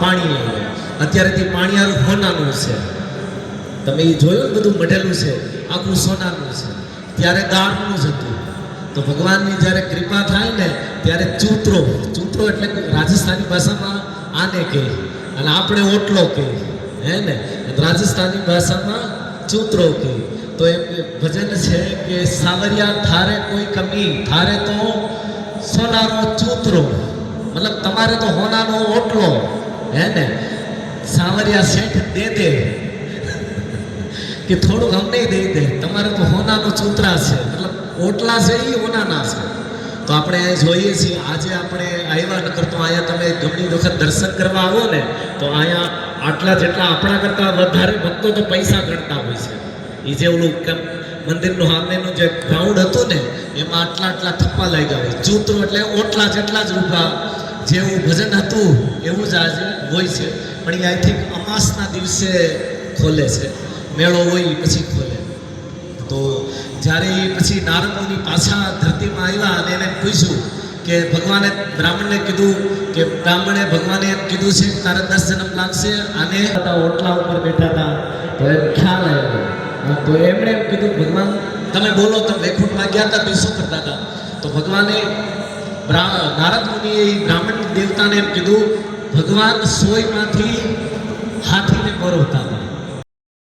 પાણી. અત્યારેથી પાણીયારું હોનાનું છે, તમે એ જોયું ને બધું મઢેલું છે આખું સોનાનું છે. ત્યારે દાળનું જ હતું. તો ભગવાનની જ્યારે કૃપા થાય ને ત્યારે ચૂતરો એટલે રાજસ્થાની ભાષામાં આને કહે અને આપણે ઓટલો કહે, હે ને. રાજસ્થાની ભાષામાં ચૂતરો કહે. તો એમ ભજન છે કે સાવરિયા થારે કોઈ કમી, થારે તો સોનાનો ચૂતરો, મતલબ તમારે તો હોનાનો ઓટલો, હે ને. સાવરિયા શેઠ દે કે થોડુંક અમને દઈ દે, તમારે તો હોનાનો ચૂતરા છે, મતલબ ઓટલા છે એ હોનાના છે. તો આપણે જોઈએ છીએ આજે આપણે આવ્યા, નકર તો અહીંયા તમે ઘણી વખત દર્શન કરવા આવો ને તો અહીંયા આટલા જેટલા આપણા કરતાં વધારે ભક્તો તો પૈસા ગણતા હોય છે. એ જે ઓલું મંદિરનું સામેનું જે ગ્રાઉન્ડ હતું ને એમાં આટલા થપ્પા લાગ્યા હોય. ચૂતરો એટલે ઓટલા જેટલા જ રૂપા, જેવું ભજન હતું એવું જ આજે હોય છે. પણ એ આઈ થિંક અમાસના દિવસે ખોલે છે, મેળો હોય પછી ખોલે. તો જ્યારે પછી નારદ મુનિ પાછા ધરતીમાં આવ્યા અને એને પૂછ્યું કે ભગવાને બ્રાહ્મણને કીધું કે ભગવાને એમ કીધું છે કે તારે 10 જન્મ લાગશે. અને ઓટલા ઉપર બેઠા હતા તો એમ ખ્યાલ આવ્યો. તો એમણે એમ કીધું ભગવાન તમે બોલો, તમે વૈકુંઠમાં ગયા હતા તો શું કરતા હતા? તો ભગવાને નારદ મુનિએ બ્રાહ્મણ દેવતાને એમ કીધું ભગવાન સોયમાંથી હાથીને મરવતા હતા.